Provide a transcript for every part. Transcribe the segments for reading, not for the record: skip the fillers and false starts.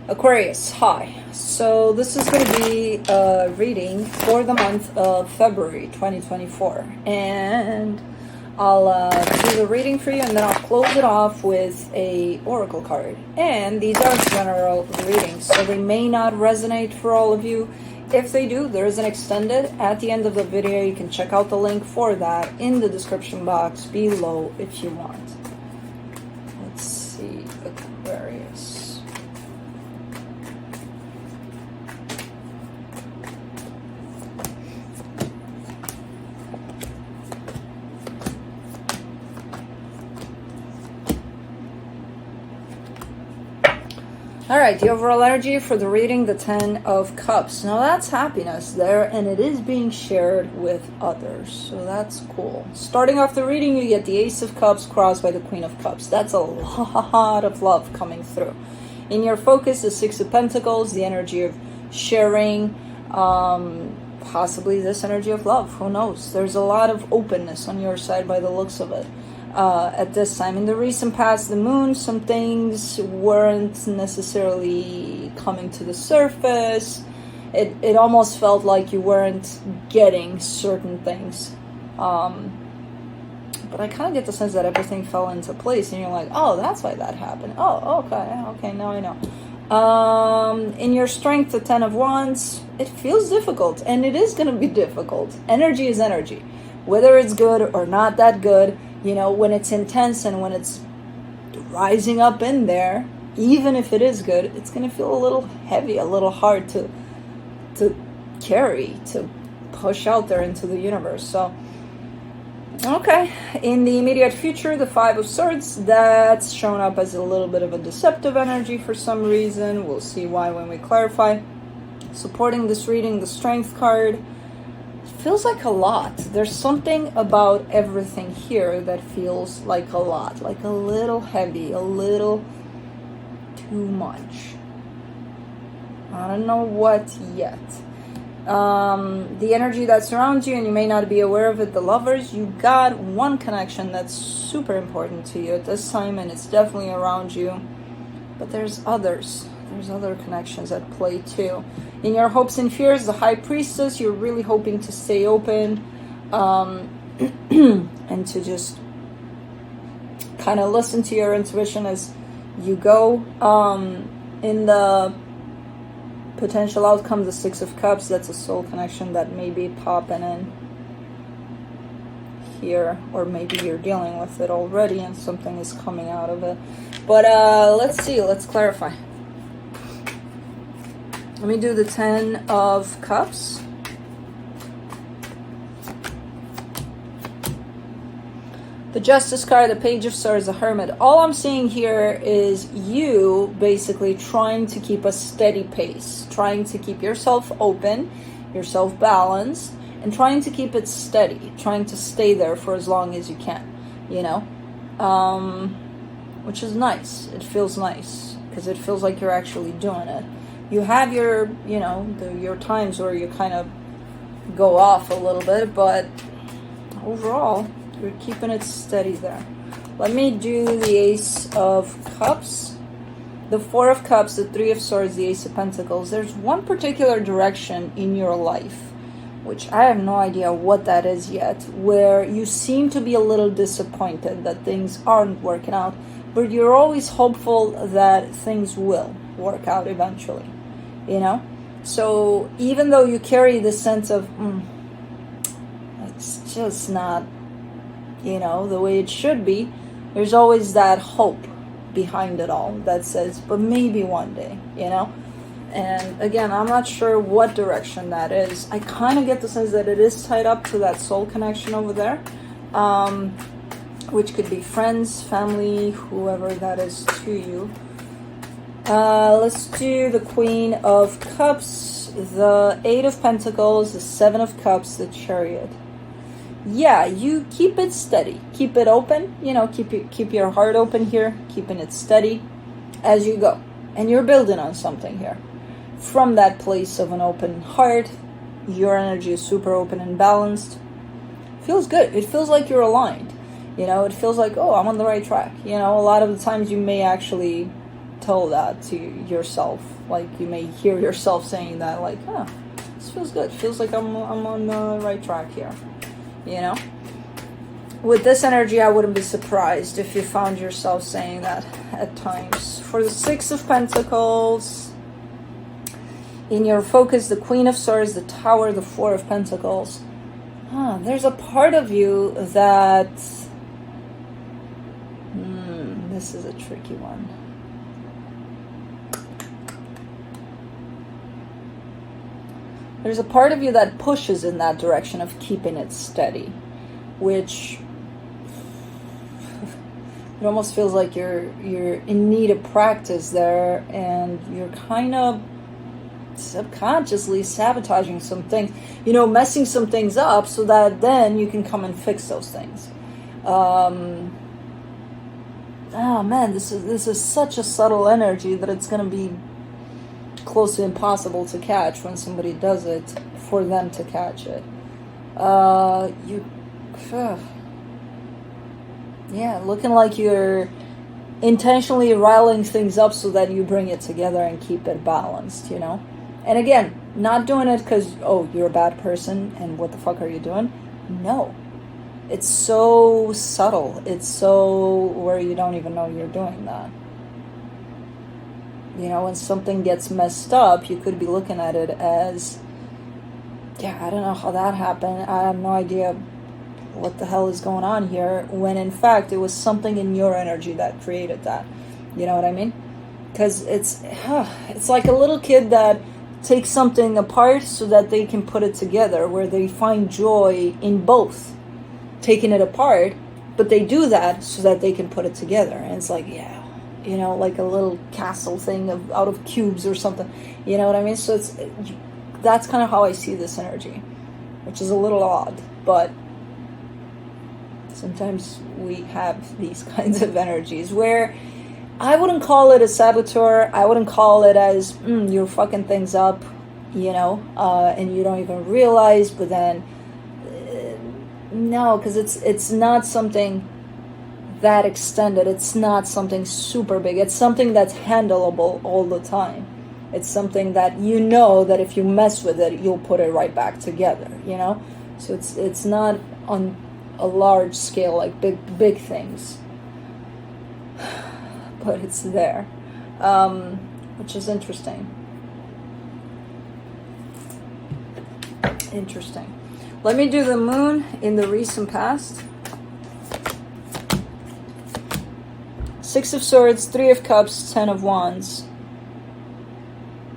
Aquarius, hi. So this is going to be a reading for the month of February 2024. And I'll do the reading for you, and then I'll close it off with a oracle card. And these are general readings, so they may not resonate for all of you. If they do, there is an extended at the end of the video. You can check out the link for that in the description box below if you want. Let's see, Aquarius. All right, the overall energy for the reading, the 10 of Cups. Now that's happiness there, and it is being shared with others, so that's cool. Starting off the reading, you get the Ace of Cups crossed by the Queen of Cups. That's a lot of love coming through. In your focus, the Six of Pentacles, the energy of sharing, possibly this energy of love, who knows? There's a lot of openness on your side by the looks of it. At this time in the recent past, the moon, some things weren't necessarily coming to the surface. It almost felt like you weren't getting certain things, but I kind of get the sense that everything fell into place, and you're like, oh, that's why that happened. Oh, okay, now I know. In your strength, the 10 of Wands, it feels difficult, and it is going to be difficult. Energy is energy, whether it's good or not that good. You know, when it's intense and when it's rising up in there, even if it is good, it's going to feel a little heavy, a little hard to carry, to push out there into the universe. So, okay. In the immediate future, the Five of Swords, that's shown up as a little bit of a deceptive energy for some reason. We'll see why when we clarify. Supporting this reading, the Strength card. Feels like a lot. There's something about everything here that feels like a lot, like a little heavy, a little too much. I don't know what yet. The energy that surrounds you, and you may not be aware of it, the Lovers, you got one connection that's super important to you at this time, and it's definitely around you, but there's others. There's other connections at play too. In your hopes and fears, the High Priestess, you're really hoping to stay open and to just kind of listen to your intuition as you go. In the potential outcome, the Six of Cups, that's a soul connection that may be popping in here, or maybe you're dealing with it already and something is coming out of it. But let's see, let's clarify. Let me do the 10 of Cups. The Justice card, the Page of Swords, the Hermit. All I'm seeing here is you basically trying to keep a steady pace, trying to keep yourself open, yourself balanced, and trying to keep it steady, trying to stay there for as long as you can, you know? Which is nice. It feels nice because it feels like you're actually doing it. You have your, you know, your times where you kind of go off a little bit, but overall, you're keeping it steady there. Let me do the Ace of Cups, the Four of Cups, the Three of Swords, the Ace of Pentacles. There's one particular direction in your life, which I have no idea what that is yet, where you seem to be a little disappointed that things aren't working out, but you're always hopeful that things will work out eventually, you know? So even though you carry this sense of it's just not, you know, the way it should be, there's always that hope behind it all that says, but maybe one day, you know? And again, I'm not sure what direction that is. I kind of get the sense that it is tied up to that soul connection over there, which could be friends, family, whoever that is to you. Let's do the Queen of Cups, the Eight of Pentacles, the Seven of Cups, the Chariot. Yeah, you keep it steady, keep it open, you know, keep your heart open here, keeping it steady as you go, and you're building on something here. From that place of an open heart, your energy is super open and balanced. Feels good. It feels like you're aligned. You know, it feels like, oh, I'm on the right track. You know, a lot of the times you may actually tell that to yourself. Like, you may hear yourself saying that, like, oh, this feels good. Feels like I'm on the right track here, you know? With this energy, I wouldn't be surprised if you found yourself saying that at times. For the Six of Pentacles, in your focus, the Queen of Swords, the Tower, the Four of Pentacles. There's a part of you that... this is a tricky one. There's a part of you that pushes in that direction of keeping it steady, which... it almost feels like you're in need of practice there, and you're kind of subconsciously sabotaging some things, you know, messing some things up so that then you can come and fix those things. Oh man, this is such a subtle energy that it's going to be close to impossible to catch when somebody does it, for them to catch it. Yeah, looking like you're intentionally riling things up so that you bring it together and keep it balanced, you know? And again, not doing it because, oh, you're a bad person and what the fuck are you doing? No. It's so subtle. It's so where you don't even know you're doing that. You know, when something gets messed up, you could be looking at it as, yeah, I don't know how that happened. I have no idea what the hell is going on here, when in fact it was something in your energy that created that. You know what I mean? Because it's like a little kid that takes something apart so that they can put it together, where they find joy in both taking it apart, but they do that so that they can put it together. And it's like, yeah, you know, like a little castle thing out of cubes or something. You know what I mean? So that's kind of how I see this energy, which is a little odd, but sometimes we have these kinds of energies where I wouldn't call it a saboteur. I wouldn't call it as, you're fucking things up, you know, and you don't even realize, but then, no, because it's not something that extended. It's not something super big. It's something that's handleable all the time. It's something that you know that if you mess with it, you'll put it right back together, you know? So it's not on a large scale, like big things, but it's there, which is interesting. Let me do the moon in the recent past. Six of Swords, Three of Cups, Ten of Wands.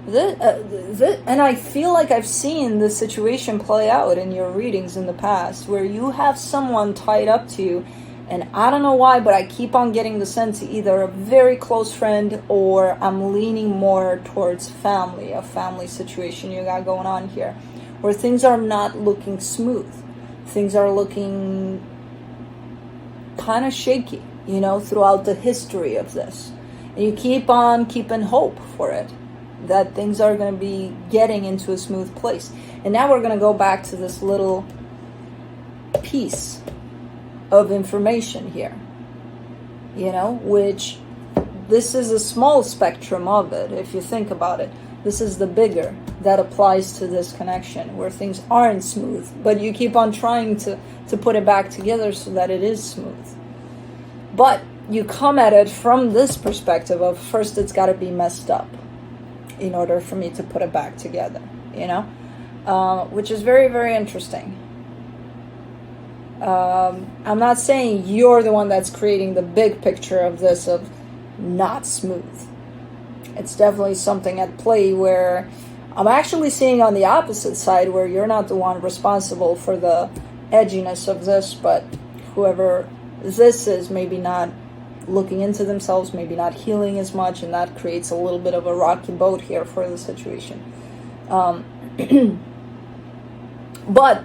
And I feel like I've seen this situation play out in your readings in the past, where you have someone tied up to you, and I don't know why, but I keep on getting the sense either a very close friend, or I'm leaning more towards family, a family situation you got going on here, where things are not looking smooth. Things are looking kind of shaky, you know, throughout the history of this. And you keep on keeping hope for it, that things are going to be getting into a smooth place. And now we're going to go back to this little piece of information here, you know, which this is a small spectrum of it. If you think about it, this is the bigger that applies to this connection, where things aren't smooth, but you keep on trying to put it back together so that it is smooth. But you come at it from this perspective of, first it's got to be messed up in order for me to put it back together, you know, which is very, very interesting. I'm not saying you're the one that's creating the big picture of this, of not smooth. It's definitely something at play where I'm actually seeing on the opposite side, where you're not the one responsible for the edginess of this, but whoever this is maybe not looking into themselves, maybe not healing as much, and that creates a little bit of a rocky boat here for the situation. But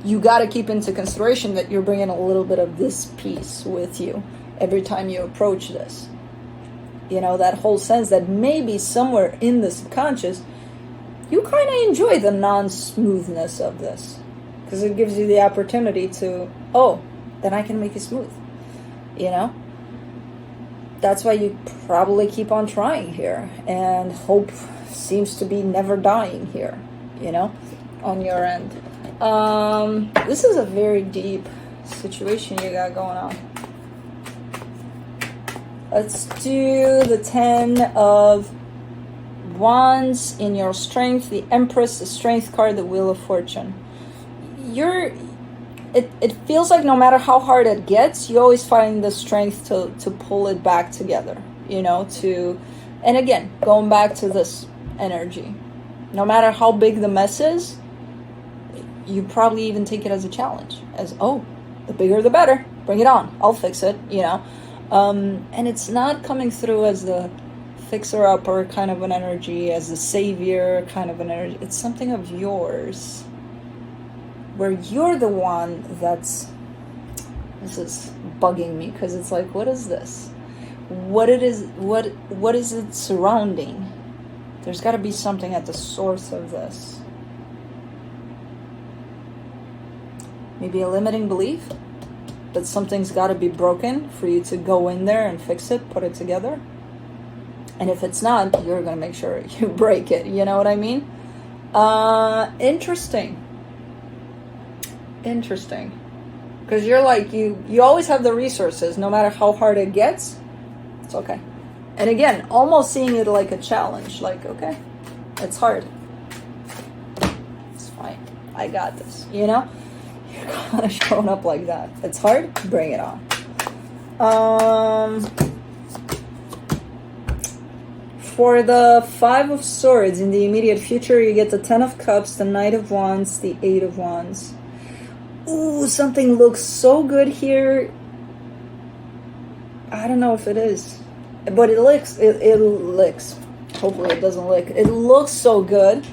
you got to keep into consideration that you're bringing a little bit of this piece with you every time you approach this. You know, that whole sense that maybe somewhere in the subconscious, you kind of enjoy the non-smoothness of this, because it gives you the opportunity to, oh, then I can make it smooth, you know? that's why you probably keep on trying here, and hope seems to be never dying here, you know, on your end. This is a very deep situation you got going on. Let's do the 10 of Wands in your strength, the Empress, the Strength card, the Wheel of Fortune. It feels like no matter how hard it gets, you always find the strength to pull it back together, you know, and again, going back to this energy, no matter how big the mess is, you probably even take it as a challenge, as, oh, the bigger the better, bring it on, I'll fix it, you know. And it's not coming through as the fixer-upper kind of an energy, as the savior kind of an energy. It's something of yours, where you're the one this is bugging me, because it's like, what is this? What is it surrounding? There's got to be something at the source of this. Maybe a limiting belief that something's got to be broken for you to go in there and fix it, put it together. And if it's not, you're going to make sure you break it. You know what I mean? Interesting. Because you're like, you always have the resources, no matter how hard it gets. It's okay. And again, almost seeing it like a challenge. Like, okay, it's hard. It's fine. I got this. You know? You're kind of showing up like that. It's hard. Bring it on. For the 5 of Swords in the immediate future, you get the 10 of Cups, the Knight of Wands, the 8 of Wands. Ooh, something looks so good here. I don't know if it is, but it licks. It licks. Hopefully it doesn't lick. It looks so good.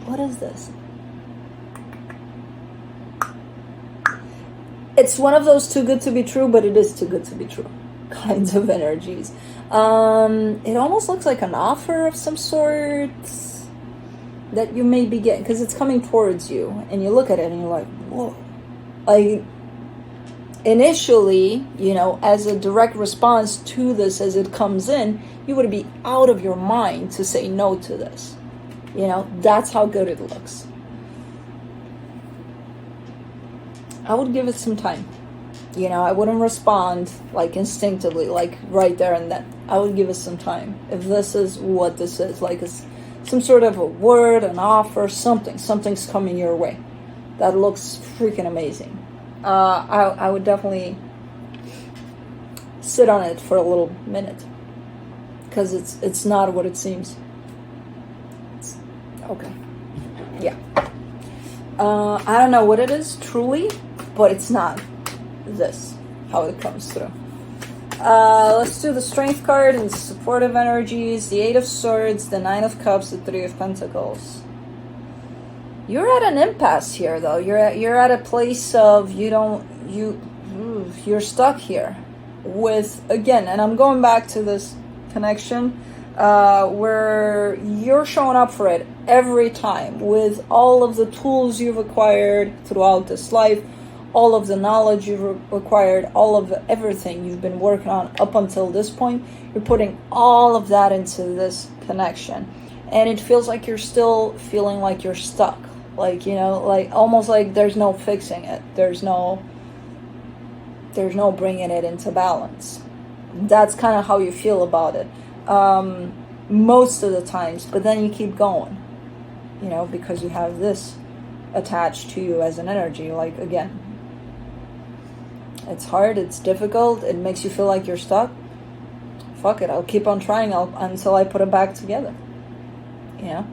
What is this? It's one of those too good to be true, but it is too good to be true kinds of energies. It almost looks like an offer of some sort that you may be getting, because it's coming towards you, and you look at it and you're like, whoa. Like, initially, you know, as a direct response to this as it comes in, you would be out of your mind to say no to this. You know, that's how good it looks. I would give it some time. You know, I wouldn't respond like instinctively, like right there and then. I would give it some time. If this is what this is, like it's some sort of a word, an offer, something's coming your way. That looks freaking amazing. I would definitely sit on it for a little minute, because it's not what it seems. Okay. Yeah. I don't know what it is truly, but it's not this, how it comes through. Let's do the Strength card and supportive energies, the 8 of Swords, the 9 of Cups, the 3 of Pentacles. You're at an impasse here, though. You're at a place of you're stuck here with, again, and I'm going back to this connection where you're showing up for it every time with all of the tools you've acquired throughout this life, all of the knowledge you've acquired, all of everything you've been working on up until this point. You're putting all of that into this connection, and it feels like you're still feeling like you're stuck. Like, you know, like almost like there's no fixing it. There's no bringing it into balance. That's kind of how you feel about it most of the times. But then you keep going, you know, because you have this attached to you as an energy. Like, again, it's hard, it's difficult, it makes you feel like you're stuck. Fuck it, I'll keep on trying until I put it back together. You know?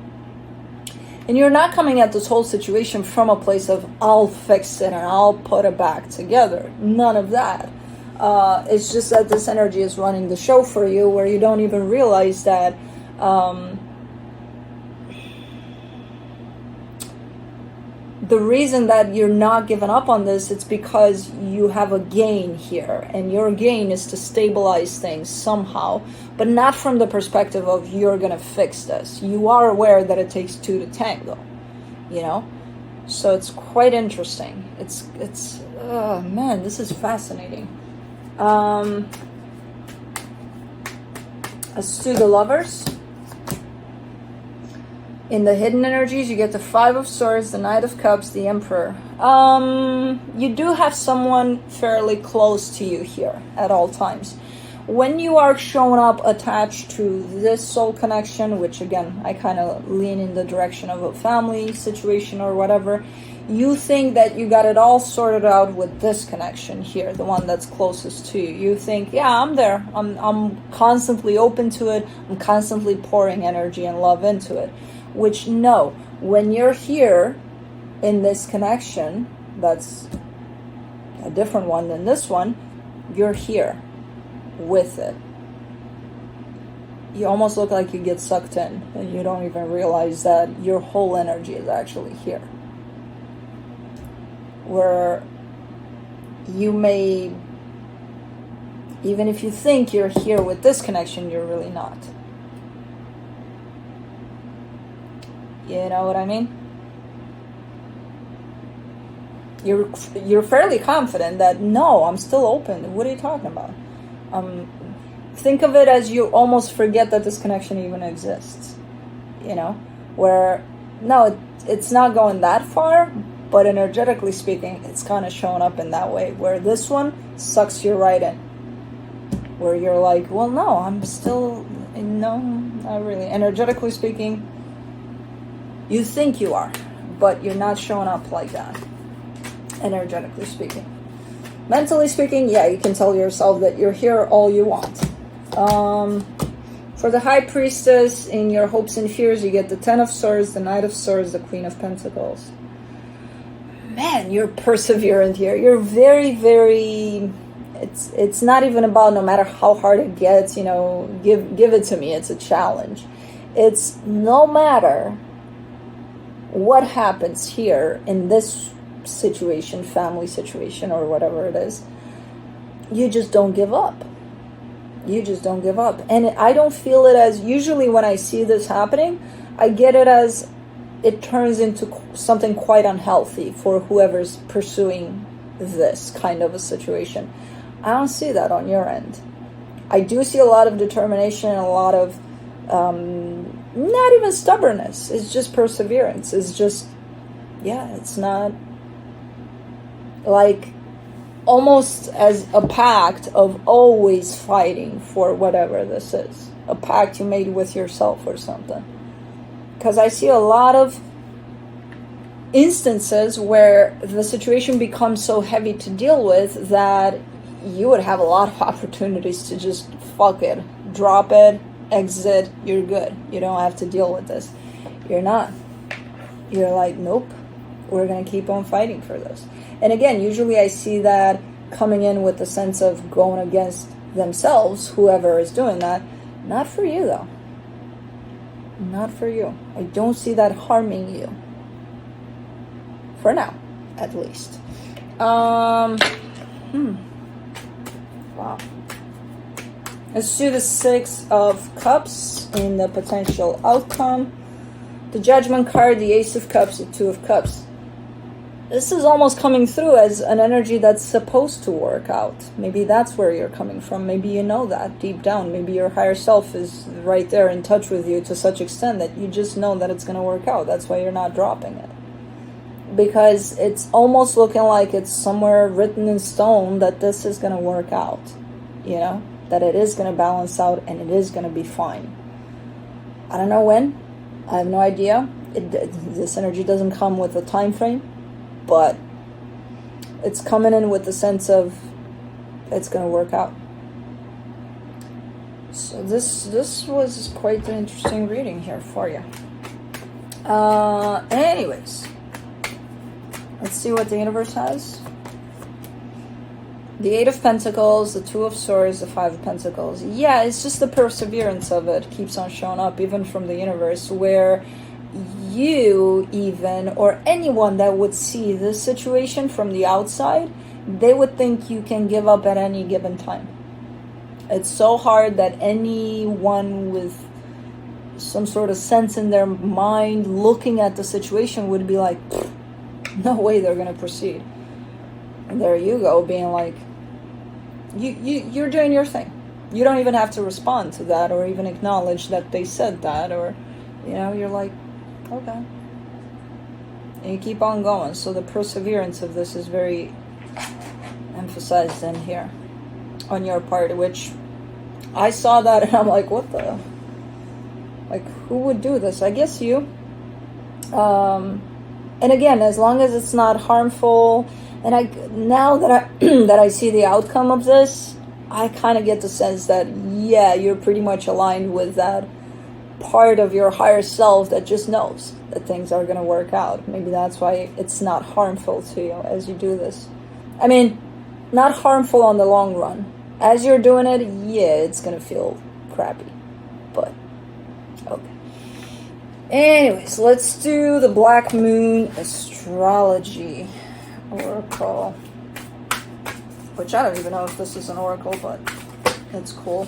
And you're not coming at this whole situation from a place of, I'll fix it and I'll put it back together. None of that. It's just that this energy is running the show for you, where you don't even realize that the reason that you're not giving up on this, it's because you have a gain here, and your gain is to stabilize things somehow, but not from the perspective of you're gonna fix this. You are aware that it takes two to tango, you know? So it's quite interesting. It's man, this is fascinating. As to the lovers, in the hidden energies, you get the Five of Swords, the Knight of Cups, the Emperor. You do have someone fairly close to you here at all times. When you are showing up attached to this soul connection, which again, I kind of lean in the direction of a family situation or whatever, you think that you got it all sorted out with this connection here, the one that's closest to you. You think, yeah, I'm there. I'm constantly open to it. I'm constantly pouring energy and love into it. Which, no, when you're here in this connection, that's a different one than this one, you're here with it. You almost look like you get sucked in and you don't even realize that your whole energy is actually here. Where you may, even if you think you're here with this connection, you're really not. You know what I mean? You're fairly confident that, no, I'm still open. What are you talking about? Think of it as you almost forget that this connection even exists. You know? Where, no, it's not going that far, but energetically speaking, it's kind of showing up in that way. Where this one sucks you right in. Where you're like, well, no, I'm still, no, not really. Energetically speaking, you think you are, but you're not showing up like that, energetically speaking. Mentally speaking, yeah, you can tell yourself that you're here all you want. For the High Priestess, in your hopes and fears, you get the Ten of Swords, the Knight of Swords, the Queen of Pentacles. Man, you're perseverant here. You're very, very... It's not even about no matter how hard it gets, you know, give it to me. It's a challenge. It's no matter what happens here in this situation, family situation or whatever it is, you just don't give up. You just don't give up. And I don't feel it as, usually when I see this happening, I get it as it turns into something quite unhealthy for whoever's pursuing this kind of a situation. I don't see that on your end. I do see a lot of determination and a lot of not even stubbornness. It's just perseverance. It's just, yeah, it's not like almost as a pact of always fighting for whatever this is. A pact you made with yourself or something. Because I see a lot of instances where the situation becomes so heavy to deal with that you would have a lot of opportunities to just fuck it, drop it, exit, you're good. You don't have to deal with this. You're not. You're like, nope, we're going to keep on fighting for this. And again, usually I see that coming in with the sense of going against themselves, whoever is doing that. Not for you, though. Not for you. I don't see that harming you. For now, at least. Wow. Let's do the Six of Cups in the potential outcome. The Judgment card, the Ace of Cups, the Two of Cups. This is almost coming through as an energy that's supposed to work out. Maybe that's where you're coming from. Maybe you know that deep down. Maybe your higher self is right there in touch with you to such extent that you just know that it's going to work out. That's why you're not dropping it. Because it's almost looking like it's somewhere written in stone that this is going to work out. You know? That it is going to balance out and it is going to be fine. I don't know when. I have no idea. This energy doesn't come with a time frame, but it's coming in with the sense of it's going to work out. So this was quite an interesting reading here for you. Anyways, let's see what the universe has. The Eight of Pentacles, the Two of Swords, the Five of Pentacles. Yeah, it's just the perseverance of it keeps on showing up, even from the universe, where you even, or anyone that would see this situation from the outside, they would think you can give up at any given time. It's so hard that anyone with some sort of sense in their mind looking at the situation would be like, no way they're going to proceed. And there you go, being like, you're doing your thing. You don't even have to respond to that or even acknowledge that they said that, or you're like, okay, and you keep on going. So the perseverance of this is very emphasized in here on your part, which I saw that and I'm like, what the, like, who would do this? I guess you. And again, as long as it's not harmful, and now that I that I see the outcome of this, I kind of get the sense that, yeah, you're pretty much aligned with that part of your higher self that just knows that things are going to work out. Maybe that's why it's not harmful to you as you do this. I mean, not harmful on the long run. As you're doing it, yeah, it's going to feel crappy. But, okay. Anyways, let's do the Black Moon Astrology Oracle. Which I don't even know if this is an oracle, but it's cool.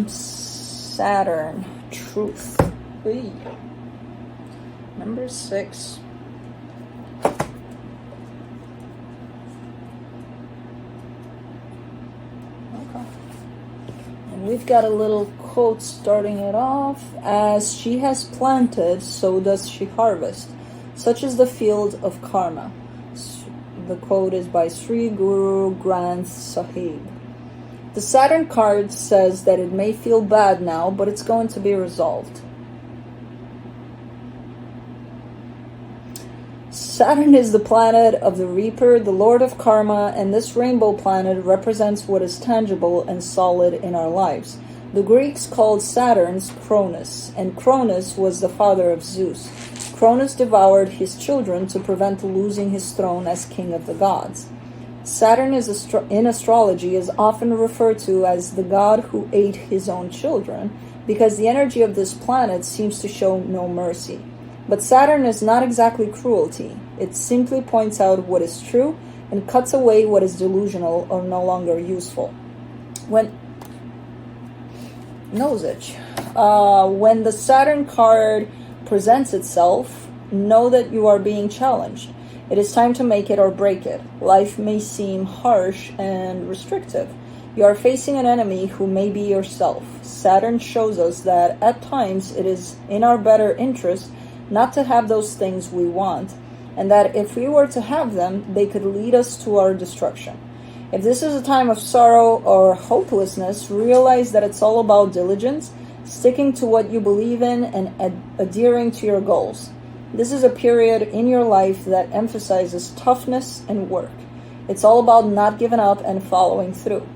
Saturn, truth. Hey. Number 6. Okay. And we've got a little quote starting it off. As she has planted, so does she harvest. Such is the field of karma. The quote is by Sri Guru Granth Sahib. The Saturn card says that it may feel bad now, but it's going to be resolved. Saturn is the planet of the Reaper, the Lord of Karma, and this rainbow planet represents what is tangible and solid in our lives. The Greeks called Saturn's Cronus, and Cronus was the father of Zeus. Cronus devoured his children to prevent losing his throne as king of the gods. Saturn in astrology is often referred to as the god who ate his own children, because the energy of this planet seems to show no mercy. But Saturn is not exactly cruelty. It simply points out what is true and cuts away what is delusional or no longer useful. When the Saturn card presents itself, know that you are being challenged. It is time to make it or break it. Life may seem harsh and restrictive. You are facing an enemy who may be yourself. Saturn shows us that at times it is in our better interest not to have those things we want, and that if we were to have them, they could lead us to our destruction. If this is a time of sorrow or hopelessness, realize that it's all about diligence, sticking to what you believe in, and adhering to your goals. This is a period in your life that emphasizes toughness and work. It's all about not giving up and following through.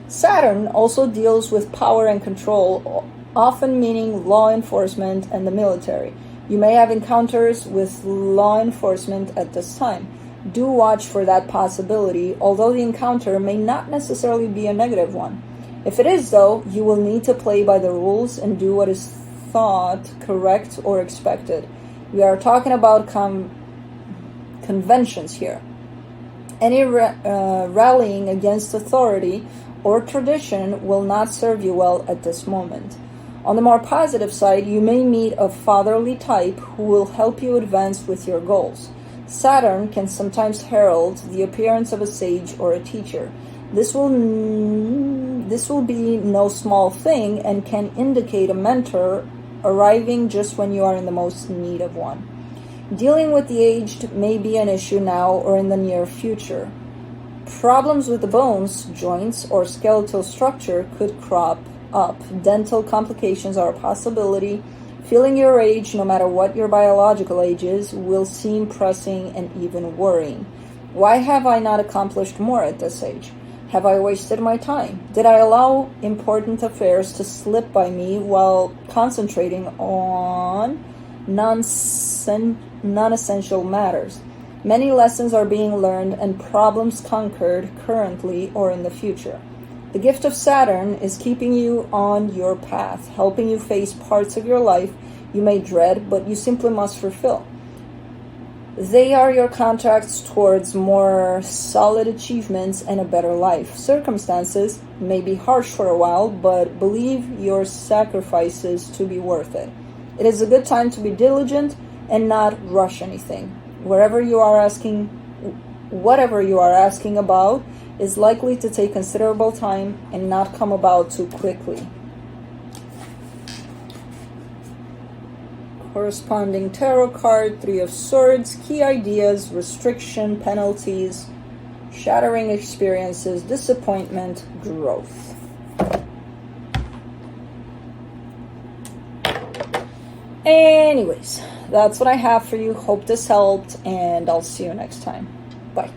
Saturn also deals with power and control, often meaning law enforcement and the military. You may have encounters with law enforcement at this time. Do watch for that possibility, although the encounter may not necessarily be a negative one. If it is, though, you will need to play by the rules and do what is thought correct or expected. We are talking about conventions here. Any rallying against authority or tradition will not serve you well at this moment. On the more positive side, you may meet a fatherly type who will help you advance with your goals. Saturn can sometimes herald the appearance of a sage or a teacher. This will be no small thing and can indicate a mentor arriving just when you are in the most need of one. Dealing with the aged may be an issue now or in the near future. Problems with the bones, joints, or skeletal structure could crop up. Dental complications are a possibility. Feeling your age, no matter what your biological age is, will seem pressing and even worrying. Why have I not accomplished more at this age? Have I wasted my time? Did I allow important affairs to slip by me while concentrating on non-essential matters? Many lessons are being learned and problems conquered currently or in the future. The gift of Saturn is keeping you on your path, helping you face parts of your life you may dread, but you simply must fulfill. They are your contracts towards more solid achievements and a better life. Circumstances may be harsh for a while, but believe your sacrifices to be worth it. It is a good time to be diligent and not rush anything. Wherever you are asking whatever you are asking about is likely to take considerable time and not come about too quickly. Corresponding tarot card, Three of Swords, key ideas, restriction, penalties, shattering experiences, disappointment, growth. Anyways, that's what I have for you. Hope this helped, and I'll see you next time. Bye.